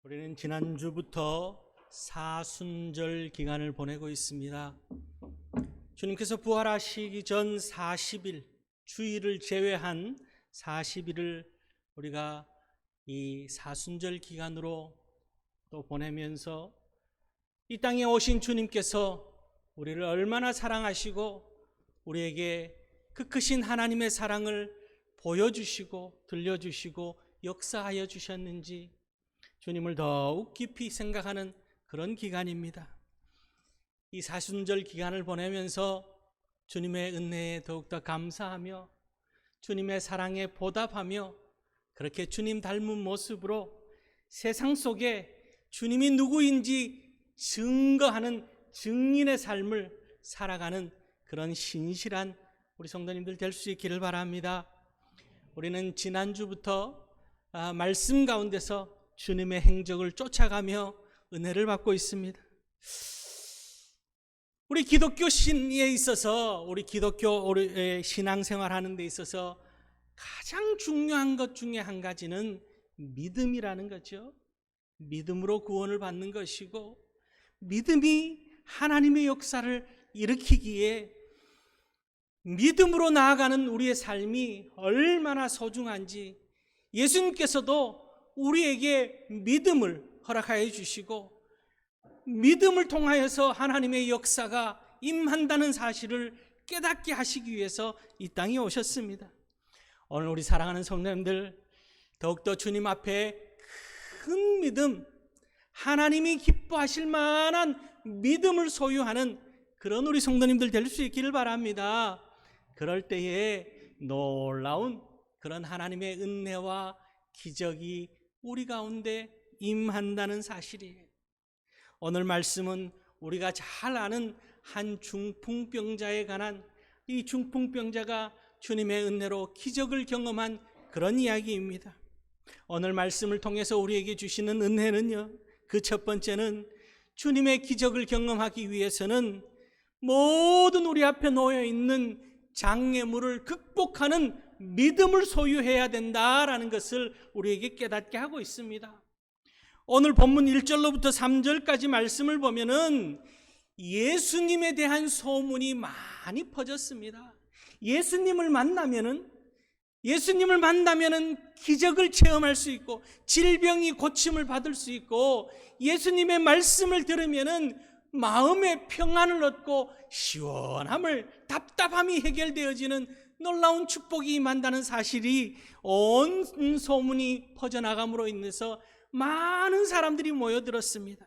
우리는 지난주부터 사순절 기간을 보내고 있습니다. 주님께서 부활하시기 전 40일, 주일을 제외한 40일을 우리가 이 사순절 기간으로 또 보내면서 이 땅에 오신 주님께서 우리를 얼마나 사랑하시고 우리에게 그 크신 하나님의 사랑을 보여주시고 들려주시고 역사하여 주셨는지 주님을 더욱 깊이 생각하는 그런 기간입니다. 이 사순절 기간을 보내면서 주님의 은혜에 더욱더 감사하며 주님의 사랑에 보답하며 그렇게 주님 닮은 모습으로 세상 속에 주님이 누구인지 증거하는 증인의 삶을 살아가는 그런 신실한 우리 성도님들 될 수 있기를 바랍니다. 우리는 지난주부터 말씀 가운데서 주님의 행적을 쫓아가며 은혜를 받고 있습니다. 우리 기독교 신에 있어서 우리 기독교 신앙생활 하는 데 있어서 가장 중요한 것 중에 한 가지는 믿음이라는 거죠. 믿음으로 구원을 받는 것이고 믿음이 하나님의 역사를 일으키기에 믿음으로 나아가는 우리의 삶이 얼마나 소중한지 예수님께서도 우리에게 믿음을 허락하여 주시고 믿음을 통하여서 하나님의 역사가 임한다는 사실을 깨닫게 하시기 위해서 이 땅에 오셨습니다. 오늘 우리 사랑하는 성도님들 더욱더 주님 앞에 큰 믿음, 하나님이 기뻐하실 만한 믿음을 소유하는 그런 우리 성도님들 될 수 있기를 바랍니다. 그럴 때에 놀라운 그런 하나님의 은혜와 기적이 우리 가운데 임한다는 사실이에요. 오늘 말씀은 우리가 잘 아는 한 중풍병자에 관한 이 중풍병자가 주님의 은혜로 기적을 경험한 그런 이야기입니다. 오늘 말씀을 통해서 우리에게 주시는 은혜는요, 그 첫 번째는 주님의 기적을 경험하기 위해서는 모든 우리 앞에 놓여 있는 장애물을 극복하는 믿음을 소유해야 된다라는 것을 우리에게 깨닫게 하고 있습니다. 오늘 본문 1절로부터 3절까지 말씀을 보면은 예수님에 대한 소문이 많이 퍼졌습니다. 예수님을 만나면은 기적을 체험할 수 있고 질병이 고침을 받을 수 있고 예수님의 말씀을 들으면은 마음의 평안을 얻고 시원함을 답답함이 해결되어지는 놀라운 축복이 임한다는 사실이 온 소문이 퍼져나감으로 인해서 많은 사람들이 모여들었습니다.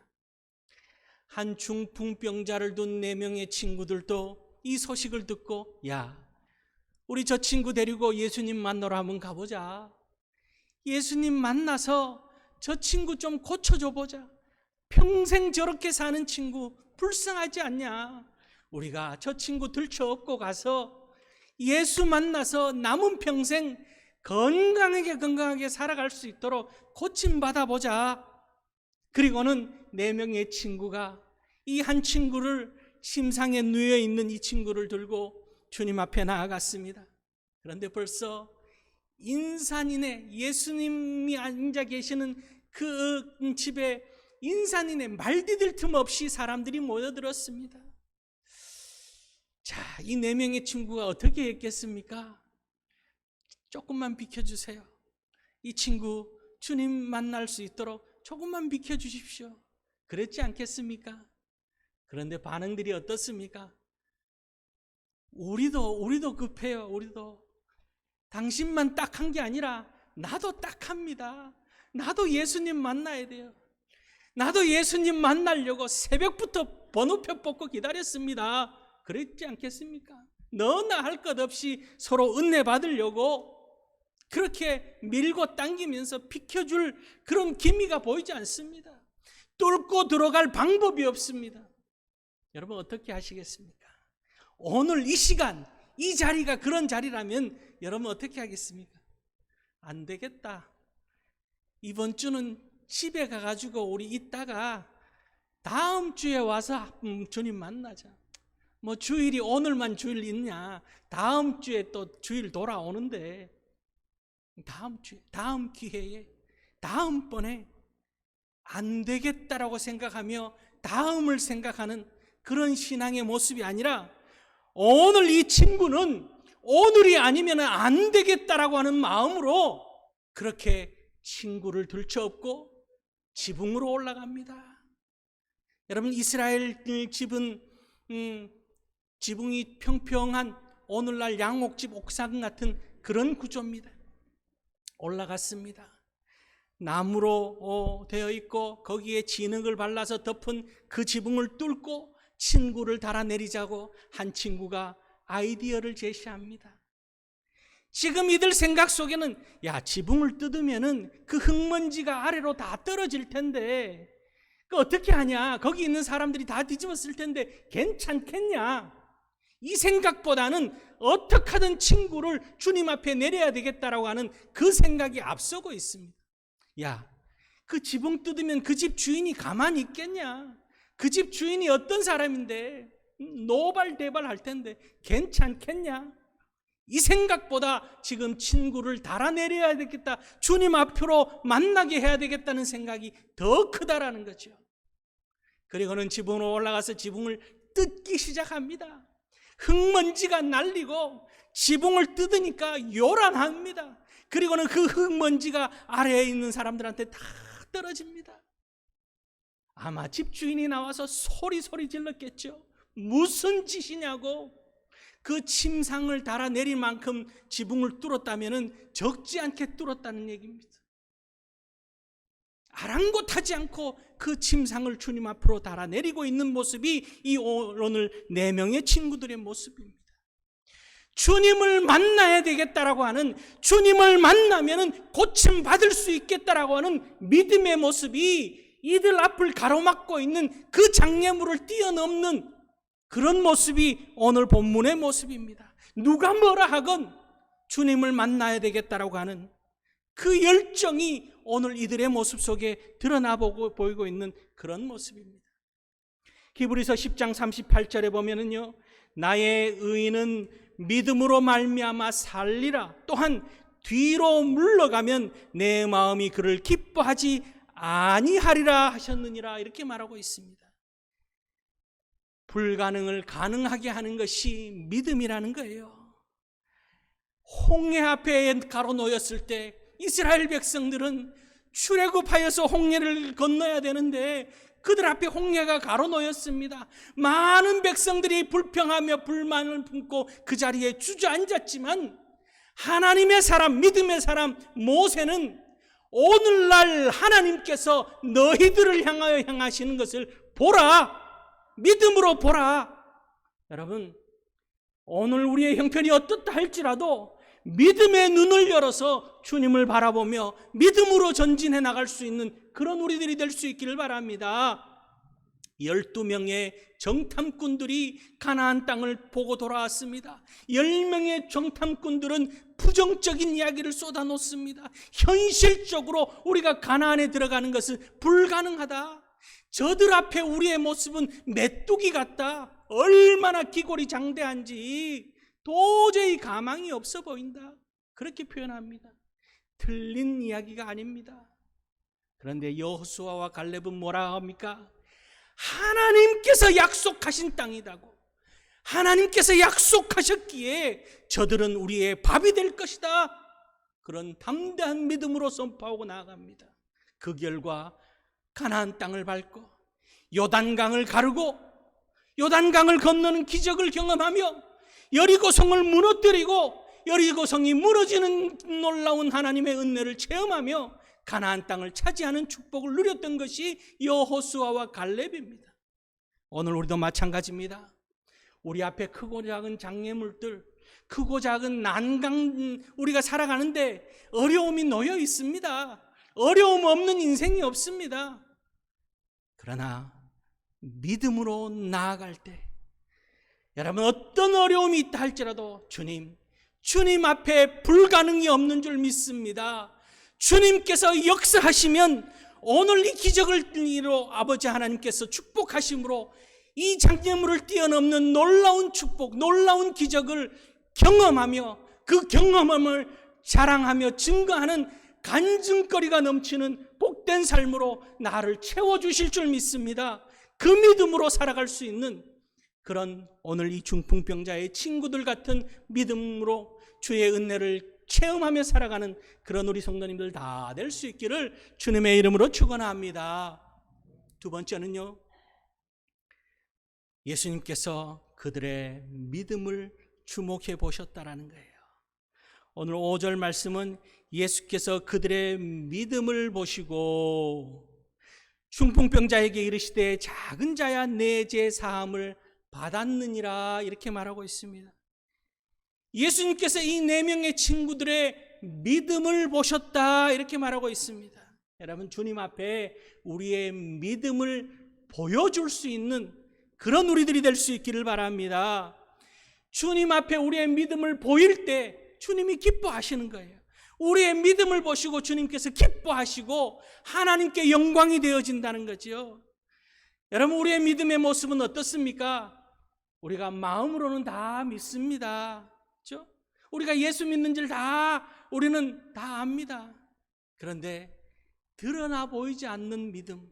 한 중풍병자를 둔 4명의 친구들도 이 소식을 듣고 야, 우리 저 친구 데리고 예수님 만나러 한번 가보자. 예수님 만나서 저 친구 좀 고쳐줘 보자. 평생 저렇게 사는 친구 불쌍하지 않냐. 우리가 저 친구 들쳐업고 가서 예수 만나서 남은 평생 건강하게 살아갈 수 있도록 고침받아 보자. 그리고는 4명의 친구가 이 한 친구를 심상에 누워 있는 이 친구를 들고 주님 앞에 나아갔습니다. 그런데 벌써 인산인해 예수님이 앉아 계시는 그 집에 인산인해 말디딜 틈 없이 사람들이 모여들었습니다. 자, 이 4명의 친구가 어떻게 했겠습니까? 조금만 비켜주세요. 이 친구 주님 만날 수 있도록 조금만 비켜주십시오. 그랬지 않겠습니까? 그런데 반응들이 어떻습니까? 우리도 급해요. 우리도 당신만 딱한 게 아니라 나도 딱합니다. 나도 예수님 만나야 돼요. 나도 예수님 만나려고 새벽부터 번호표 뽑고 기다렸습니다. 그랬지 않겠습니까? 너나 할 것 없이 서로 은혜 받으려고 그렇게 밀고 당기면서 비켜줄 그런 기미가 보이지 않습니다. 뚫고 들어갈 방법이 없습니다. 여러분 어떻게 하시겠습니까? 오늘 이 시간, 이 자리가 그런 자리라면 여러분 어떻게 하겠습니까? 안 되겠다. 이번 주는 집에 가가지고 우리 있다가 다음 주에 와서 주님 만나자. 뭐 주일이 오늘만 주일 있냐? 다음 주에 또 주일 돌아오는데 다음 주에, 다음 기회에, 다음번에 안 되겠다라고 생각하며 다음을 생각하는 그런 신앙의 모습이 아니라, 오늘 이 친구는 오늘이 아니면 안 되겠다라고 하는 마음으로 그렇게 친구를 들쳐업고 지붕으로 올라갑니다. 여러분, 이스라엘 집은 지붕이 평평한 오늘날 양옥집 옥상 같은 그런 구조입니다. 올라갔습니다. 나무로 되어 있고 거기에 진흙을 발라서 덮은 그 지붕을 뚫고 친구를 달아내리자고 한 친구가 아이디어를 제시합니다. 지금 이들 생각 속에는, 야, 지붕을 뜯으면은 그 흙먼지가 아래로 다 떨어질 텐데 그 어떻게 하냐, 거기 있는 사람들이 다 뒤집었을 텐데 괜찮겠냐, 이 생각보다는 어떻게 하든 친구를 주님 앞에 내려야 되겠다라고 하는 그 생각이 앞서고 있습니다. 야, 그 지붕 뜯으면 그 집 주인이 가만히 있겠냐, 그 집 주인이 어떤 사람인데 노발대발 할 텐데 괜찮겠냐, 이 생각보다 지금 친구를 달아내려야 되겠다, 주님 앞으로 만나게 해야 되겠다는 생각이 더 크다라는 거죠. 그리고는 지붕으로 올라가서 지붕을 뜯기 시작합니다. 흙먼지가 날리고 지붕을 뜯으니까 요란합니다. 그리고는 그 흙먼지가 아래에 있는 사람들한테 다 떨어집니다. 아마 집주인이 나와서 소리 질렀겠죠. 무슨 짓이냐고. 그 침상을 달아내릴 만큼 지붕을 뚫었다면 적지 않게 뚫었다는 얘기입니다. 아랑곳하지 않고 그 침상을 주님 앞으로 달아내리고 있는 모습이 이 오늘 4명의 친구들의 모습입니다. 주님을 만나야 되겠다라고 하는, 주님을 만나면 고침받을 수 있겠다라고 하는 믿음의 모습이 이들 앞을 가로막고 있는 그 장애물을 뛰어넘는 그런 모습이 오늘 본문의 모습입니다. 누가 뭐라 하건 주님을 만나야 되겠다라고 하는 그 열정이 오늘 이들의 모습 속에 드러나 보이고 있는 그런 모습입니다. 히브리서 10장 38절에 보면은요, 나의 의인은 믿음으로 말미암아 살리라. 또한 뒤로 물러가면 내 마음이 그를 기뻐하지 아니하리라 하셨느니라, 이렇게 말하고 있습니다. 불가능을 가능하게 하는 것이 믿음이라는 거예요. 홍해 앞에 가로놓였을 때 이스라엘 백성들은 출애굽하여서 홍해를 건너야 되는데 그들 앞에 홍해가 가로놓였습니다. 많은 백성들이 불평하며 불만을 품고 그 자리에 주저앉았지만 하나님의 사람, 믿음의 사람 모세는 오늘날 하나님께서 너희들을 향하여 향하시는 것을 보라, 믿음으로 보라. 여러분, 오늘 우리의 형편이 어떻다 할지라도 믿음의 눈을 열어서 주님을 바라보며 믿음으로 전진해 나갈 수 있는 그런 우리들이 될 수 있기를 바랍니다. 12명의 정탐꾼들이 가나안 땅을 보고 돌아왔습니다. 10명의 정탐꾼들은 부정적인 이야기를 쏟아놓습니다. 현실적으로 우리가 가나안에 들어가는 것은 불가능하다. 저들 앞에 우리의 모습은 메뚜기 같다. 얼마나 기골이 장대한지 도저히 가망이 없어 보인다. 그렇게 표현합니다. 틀린 이야기가 아닙니다. 그런데 여호수아와 갈렙은 뭐라 합니까? 하나님께서 약속하신 땅이다고, 하나님께서 약속하셨기에 저들은 우리의 밥이 될 것이다. 그런 담대한 믿음으로 선포하고 나아갑니다. 그 결과 가나안 땅을 밟고 요단강을 가르고 요단강을 건너는 기적을 경험하며 여리고성을 무너뜨리고 여리고성이 무너지는 놀라운 하나님의 은혜를 체험하며 가나안 땅을 차지하는 축복을 누렸던 것이 여호수아와 갈렙입니다. 오늘 우리도 마찬가지입니다. 우리 앞에 크고 작은 장애물들, 크고 작은 난강, 우리가 살아가는데 어려움이 놓여 있습니다. 어려움 없는 인생이 없습니다. 그러나 믿음으로 나아갈 때, 여러분, 어떤 어려움이 있다 할지라도 주님 앞에 불가능이 없는 줄 믿습니다. 주님께서 역사하시면 오늘 이 기적을 이로 아버지 하나님께서 축복하심으로 이 장애물을 뛰어넘는 놀라운 축복, 놀라운 기적을 경험하며 그 경험함을 자랑하며 증거하는 간증거리가 넘치는 복 복된 삶으로 나를 채워주실 줄 믿습니다. 그 믿음으로 살아갈 수 있는 그런 오늘 이 중풍병자의 친구들 같은 믿음으로 주의 은혜를 체험하며 살아가는 그런 우리 성도님들 다 될 수 있기를 주님의 이름으로 축원합니다. 두 번째는요, 예수님께서 그들의 믿음을 주목해 보셨다라는 거예요. 오늘 5절 말씀은 예수께서 그들의 믿음을 보시고 중풍병자에게 이르시되 작은 자야 내 죄 사함을 받았느니라 이렇게 말하고 있습니다. 예수님께서 이 4명의 친구들의 믿음을 보셨다 이렇게 말하고 있습니다. 여러분, 주님 앞에 우리의 믿음을 보여줄 수 있는 그런 우리들이 될 수 있기를 바랍니다. 주님 앞에 우리의 믿음을 보일 때 주님이 기뻐하시는 거예요. 우리의 믿음을 보시고 주님께서 기뻐하시고 하나님께 영광이 되어진다는 거죠. 여러분, 우리의 믿음의 모습은 어떻습니까? 우리가 마음으로는 다 믿습니다. 그렇죠? 우리가 예수 믿는 줄 우리는 다 압니다. 그런데 드러나 보이지 않는 믿음,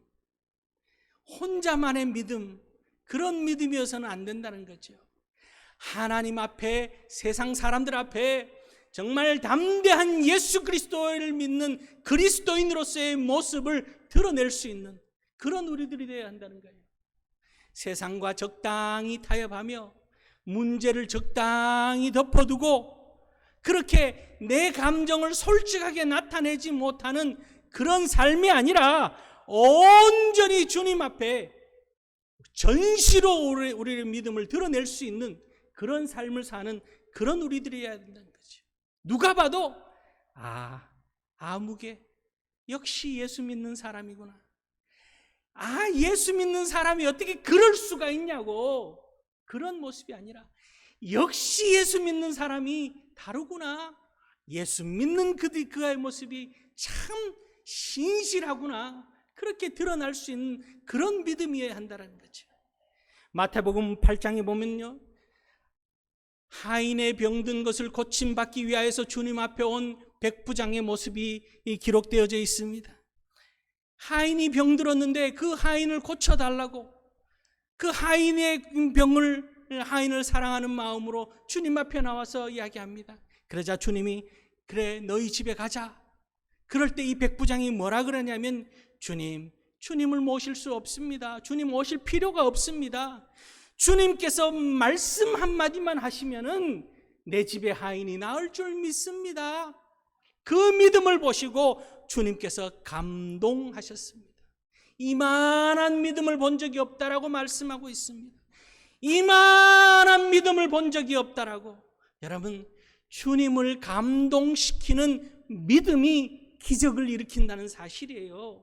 혼자만의 믿음, 그런 믿음이어서는 안 된다는 거죠. 하나님 앞에, 세상 사람들 앞에 정말 담대한 예수 그리스도를 믿는 그리스도인으로서의 모습을 드러낼 수 있는 그런 우리들이 되어야 한다는 거예요. 세상과 적당히 타협하며 문제를 적당히 덮어두고 그렇게 내 감정을 솔직하게 나타내지 못하는 그런 삶이 아니라 온전히 주님 앞에 전시로 우리의 믿음을 드러낼 수 있는 그런 삶을 사는 그런 우리들이어야 된다는 거죠. 누가 봐도 아무개 역시 예수 믿는 사람이구나. 예수 믿는 사람이 어떻게 그럴 수가 있냐고, 그런 모습이 아니라 역시 예수 믿는 사람이 다르구나. 예수 믿는 그의 모습이 참 신실하구나. 그렇게 드러날 수 있는 그런 믿음이어야 한다는 거죠. 마태복음 8장에 보면요, 하인의 병든 것을 고침받기 위하여서 주님 앞에 온 백부장의 모습이 기록되어져 있습니다. 하인이 병들었는데 그 하인을 고쳐달라고, 그 하인을 사랑하는 마음으로 주님 앞에 나와서 이야기합니다. 그러자 주님이 그래 너희 집에 가자. 그럴 때 이 백부장이 뭐라 그러냐면 주님을 모실 수 없습니다. 주님 오실 필요가 없습니다. 주님께서 말씀 한마디만 하시면은 내 집에 하인이 나을 줄 믿습니다. 그 믿음을 보시고 주님께서 감동하셨습니다. 이만한 믿음을 본 적이 없다라고 말씀하고 있습니다. 이만한 믿음을 본 적이 없다라고. 여러분, 주님을 감동시키는 믿음이 기적을 일으킨다는 사실이에요.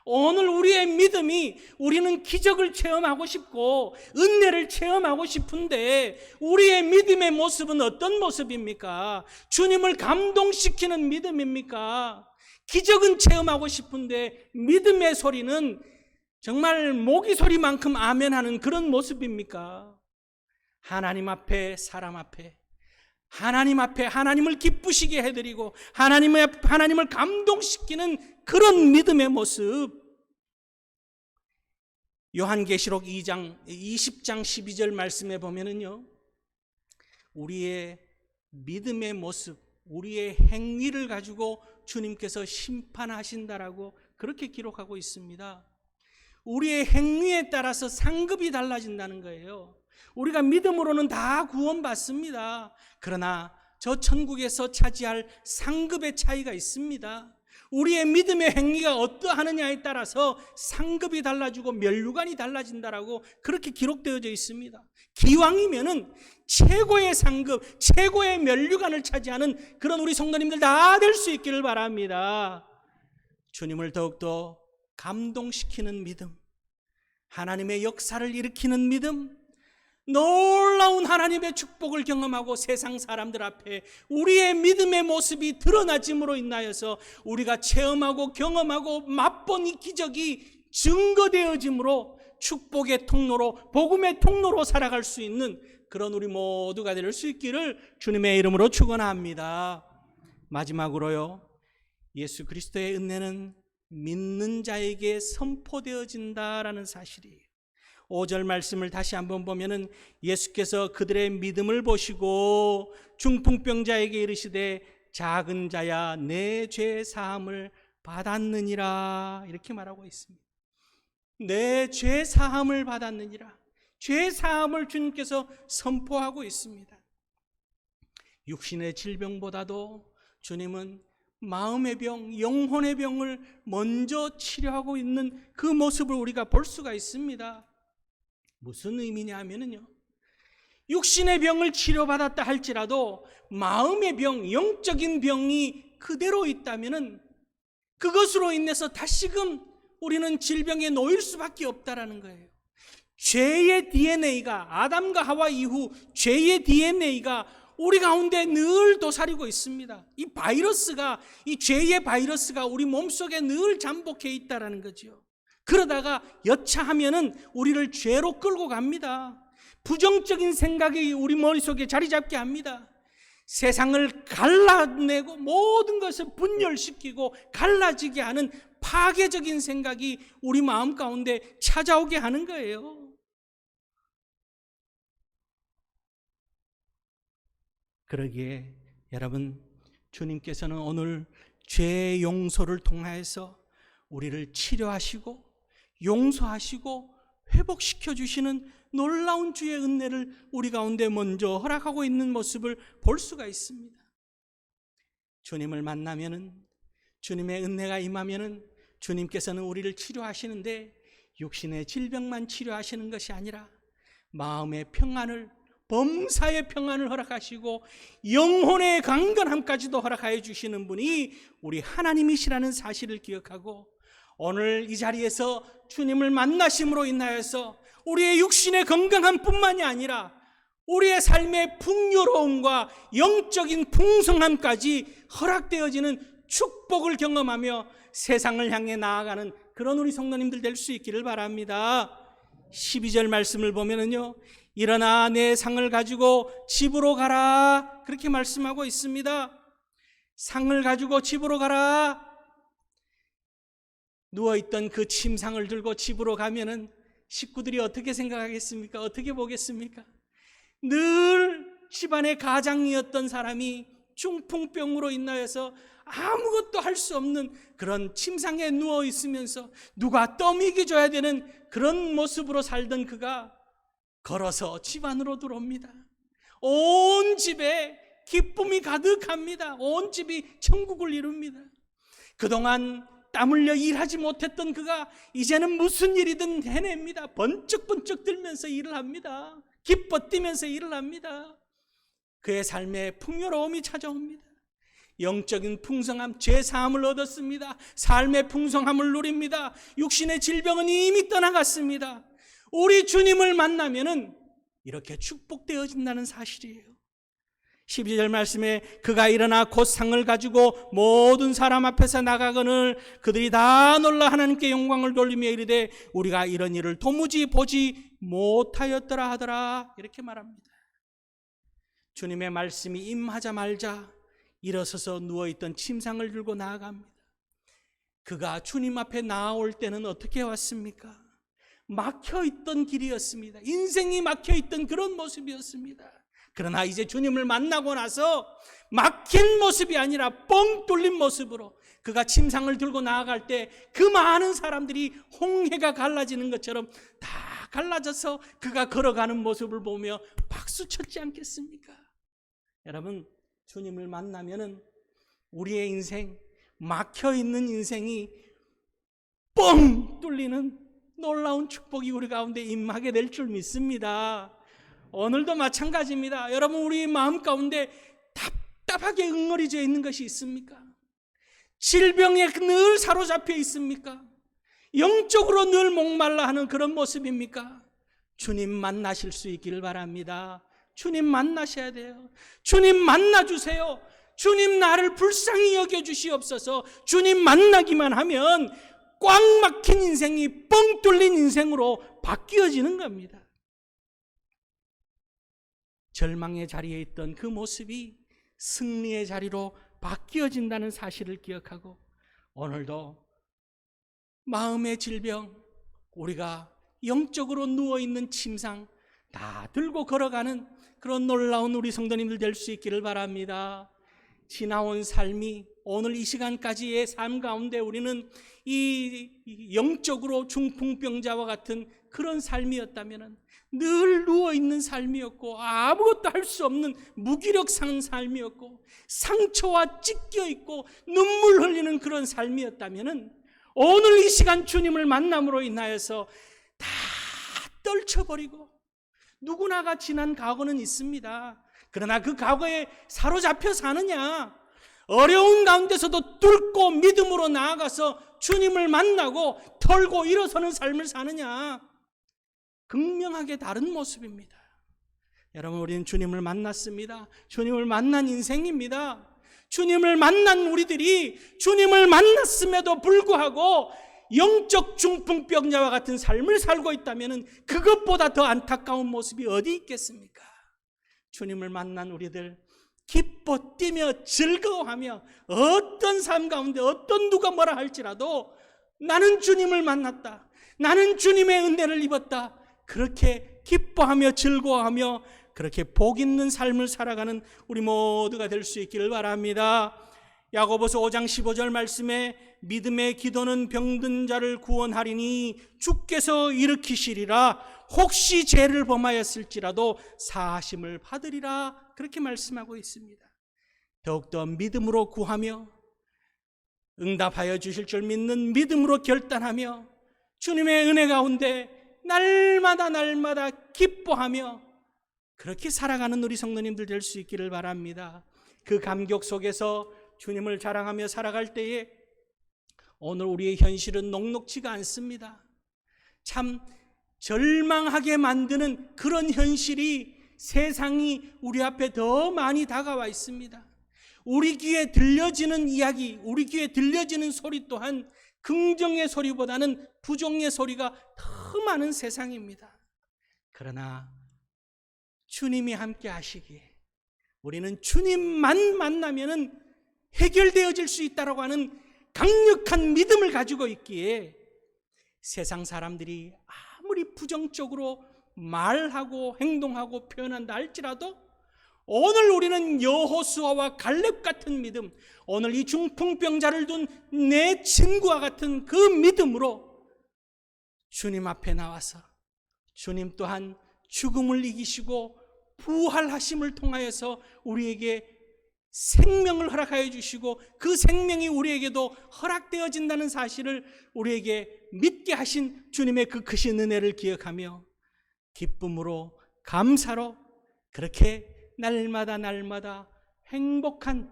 오늘 우리의 믿음이, 우리는 기적을 체험하고 싶고 은혜를 체험하고 싶은데 우리의 믿음의 모습은 어떤 모습입니까? 주님을 감동시키는 믿음입니까? 기적은 체험하고 싶은데 믿음의 소리는 정말 모기 소리만큼 아멘하는 그런 모습입니까? 하나님 앞에, 사람 앞에, 하나님 앞에 하나님을 기쁘시게 해드리고 하나님을 감동시키는 그런 믿음의 모습. 요한계시록 20장 12절 말씀에 보면은요, 우리의 믿음의 모습, 우리의 행위를 가지고 주님께서 심판하신다라고 그렇게 기록하고 있습니다. 우리의 행위에 따라서 상급이 달라진다는 거예요. 우리가 믿음으로는 다 구원받습니다. 그러나 저 천국에서 차지할 상급의 차이가 있습니다. 우리의 믿음의 행위가 어떠하느냐에 따라서 상급이 달라지고 면류관이 달라진다라고 그렇게 기록되어져 있습니다. 기왕이면은 최고의 상급, 최고의 면류관을 차지하는 그런 우리 성도님들 다 될 수 있기를 바랍니다. 주님을 더욱더 감동시키는 믿음, 하나님의 역사를 일으키는 믿음, 놀라운 하나님의 축복을 경험하고 세상 사람들 앞에 우리의 믿음의 모습이 드러나짐으로 인하여서 우리가 체험하고 경험하고 맛본 이 기적이 증거되어짐으로 축복의 통로로, 복음의 통로로 살아갈 수 있는 그런 우리 모두가 될 수 있기를 주님의 이름으로 축원합니다. 마지막으로요, 예수 그리스도의 은혜는 믿는 자에게 선포되어진다라는 사실이에요. 5절 말씀을 다시 한번 보면은 예수께서 그들의 믿음을 보시고 중풍병자에게 이르시되 작은 자야 내 죄 사함을 받았느니라 이렇게 말하고 있습니다. 내 죄 사함을 받았느니라. 죄 사함을 주님께서 선포하고 있습니다. 육신의 질병보다도 주님은 마음의 병, 영혼의 병을 먼저 치료하고 있는 그 모습을 우리가 볼 수가 있습니다. 무슨 의미냐 하면요, 육신의 병을 치료받았다 할지라도 마음의 병, 영적인 병이 그대로 있다면 그것으로 인해서 다시금 우리는 질병에 놓일 수밖에 없다라는 거예요. 죄의 DNA가, 아담과 하와 이후 죄의 DNA가 우리 가운데 늘 도사리고 있습니다. 이 바이러스가, 이 죄의 바이러스가 우리 몸속에 늘 잠복해 있다라는 거죠. 그러다가 여차하면은 우리를 죄로 끌고 갑니다. 부정적인 생각이 우리 머릿속에 자리 잡게 합니다. 세상을 갈라내고 모든 것을 분열시키고 갈라지게 하는 파괴적인 생각이 우리 마음 가운데 찾아오게 하는 거예요. 그러기에 여러분, 주님께서는 오늘 죄 용서를 통하여서 우리를 치료하시고 용서하시고 회복시켜 주시는 놀라운 주의 은혜를 우리 가운데 먼저 허락하고 있는 모습을 볼 수가 있습니다. 주님을 만나면은, 주님의 은혜가 임하면은 주님께서는 우리를 치료하시는데 육신의 질병만 치료하시는 것이 아니라 마음의 평안을, 범사의 평안을 허락하시고 영혼의 강건함까지도 허락하여 주시는 분이 우리 하나님이시라는 사실을 기억하고 오늘 이 자리에서 주님을 만나심으로 인하여서 우리의 육신의 건강함뿐만이 아니라 우리의 삶의 풍요로움과 영적인 풍성함까지 허락되어지는 축복을 경험하며 세상을 향해 나아가는 그런 우리 성도님들 될 수 있기를 바랍니다. 12절 말씀을 보면은요, 일어나 내 상을 가지고 집으로 가라 그렇게 말씀하고 있습니다. 상을 가지고 집으로 가라. 누워있던 그 침상을 들고 집으로 가면은 식구들이 어떻게 생각하겠습니까? 어떻게 보겠습니까? 늘 집안의 가장이었던 사람이 중풍병으로 인하여서 아무것도 할 수 없는 그런 침상에 누워 있으면서 누가 떠먹여 줘야 되는 그런 모습으로 살던 그가 걸어서 집 안으로 들어옵니다. 온 집에 기쁨이 가득합니다. 온 집이 천국을 이룹니다. 그동안 땀 흘려 일하지 못했던 그가 이제는 무슨 일이든 해냅니다. 번쩍번쩍 들면서 일을 합니다. 기뻐 뛰면서 일을 합니다. 그의 삶에 풍요로움이 찾아옵니다. 영적인 풍성함, 죄사함을 얻었습니다. 삶의 풍성함을 누립니다. 육신의 질병은 이미 떠나갔습니다. 우리 주님을 만나면은 이렇게 축복되어진다는 사실이에요. 12절 말씀에 그가 일어나 곧 상을 가지고 모든 사람 앞에서 나가거늘 그들이 다 놀라 하나님께 영광을 돌리며 이르되 우리가 이런 일을 도무지 보지 못하였더라 하더라 이렇게 말합니다. 주님의 말씀이 임하자마자 일어서서 누워있던 침상을 들고 나아갑니다. 그가 주님 앞에 나아올 때는 어떻게 왔습니까? 막혀있던 길이었습니다. 인생이 막혀있던 그런 모습이었습니다. 그러나 이제 주님을 만나고 나서 막힌 모습이 아니라 뻥 뚫린 모습으로 그가 침상을 들고 나아갈 때 그 많은 사람들이 홍해가 갈라지는 것처럼 다 갈라져서 그가 걸어가는 모습을 보며 박수 쳤지 않겠습니까? 여러분, 주님을 만나면은 우리의 인생, 막혀있는 인생이 뻥 뚫리는 놀라운 축복이 우리 가운데 임하게 될 줄 믿습니다. 오늘도 마찬가지입니다. 여러분, 우리 마음 가운데 답답하게 응어리져 있는 것이 있습니까? 질병에 늘 사로잡혀 있습니까? 영적으로 늘 목말라 하는 그런 모습입니까? 주님 만나실 수 있기를 바랍니다. 주님 만나셔야 돼요. 주님 만나주세요. 주님 나를 불쌍히 여겨주시옵소서. 주님 만나기만 하면 꽉 막힌 인생이 뻥 뚫린 인생으로 바뀌어지는 겁니다. 절망의 자리에 있던 그 모습이 승리의 자리로 바뀌어진다는 사실을 기억하고 오늘도 마음의 질병, 우리가 영적으로 누워있는 침상 다 들고 걸어가는 그런 놀라운 우리 성도님들 될 수 있기를 바랍니다. 지나온 삶이 오늘 이 시간까지의 삶 가운데 우리는 이 영적으로 중풍병자와 같은 그런 삶이었다면 늘 누워있는 삶이었고 아무것도 할 수 없는 무기력한 삶이었고 상처와 찢겨있고 눈물 흘리는 그런 삶이었다면 오늘 이 시간 주님을 만남으로 인하여서 다 떨쳐버리고 누구나가 지난 과거는 있습니다. 그러나 그 과거에 사로잡혀 사느냐, 어려운 가운데서도 뚫고 믿음으로 나아가서 주님을 만나고 털고 일어서는 삶을 사느냐, 극명하게 다른 모습입니다. 여러분, 우리는 주님을 만났습니다. 주님을 만난 인생입니다. 주님을 만난 우리들이 주님을 만났음에도 불구하고 영적 중풍병자와 같은 삶을 살고 있다면 그것보다 더 안타까운 모습이 어디 있겠습니까? 주님을 만난 우리들 기뻐 뛰며 즐거워하며 어떤 삶 가운데 어떤 누가 뭐라 할지라도 나는 주님을 만났다, 나는 주님의 은혜를 입었다, 그렇게 기뻐하며 즐거워하며 그렇게 복 있는 삶을 살아가는 우리 모두가 될 수 있기를 바랍니다. 야고보서 5장 15절 말씀에 믿음의 기도는 병든 자를 구원하리니 주께서 일으키시리라, 혹시 죄를 범하였을지라도 사하심을 받으리라, 그렇게 말씀하고 있습니다. 더욱더 믿음으로 구하며 응답하여 주실 줄 믿는 믿음으로 결단하며 주님의 은혜 가운데 날마다 기뻐하며 그렇게 살아가는 우리 성도님들 될 수 있기를 바랍니다. 그 감격 속에서 주님을 자랑하며 살아갈 때에 오늘 우리의 현실은 녹록지가 않습니다. 참 절망하게 만드는 그런 현실이 세상이 우리 앞에 더 많이 다가와 있습니다. 우리 귀에 들려지는 이야기, 우리 귀에 들려지는 소리 또한 긍정의 소리보다는 부정의 소리가 더 많은 세상입니다. 그러나 주님이 함께 하시기에 우리는 주님만 만나면 해결되어질 수 있다고 하는 강력한 믿음을 가지고 있기에 세상 사람들이 아무리 부정적으로 말하고 행동하고 표현한다 할지라도 오늘 우리는 여호수아와 갈렙 같은 믿음, 오늘 이 중풍병자를 둔 내 친구와 같은 그 믿음으로 주님 앞에 나와서 주님 또한 죽음을 이기시고 부활하심을 통하여서 우리에게 생명을 허락하여 주시고 그 생명이 우리에게도 허락되어진다는 사실을 우리에게 믿게 하신 주님의 그 크신 은혜를 기억하며 기쁨으로 감사로 그렇게 날마다 행복한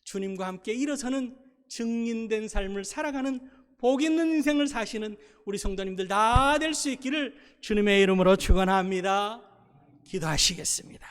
주님과 함께 일어서는 증인된 삶을 살아가는 복 있는 인생을 사시는 우리 성도님들 다 될 수 있기를 주님의 이름으로 축원합니다. 기도하시겠습니다.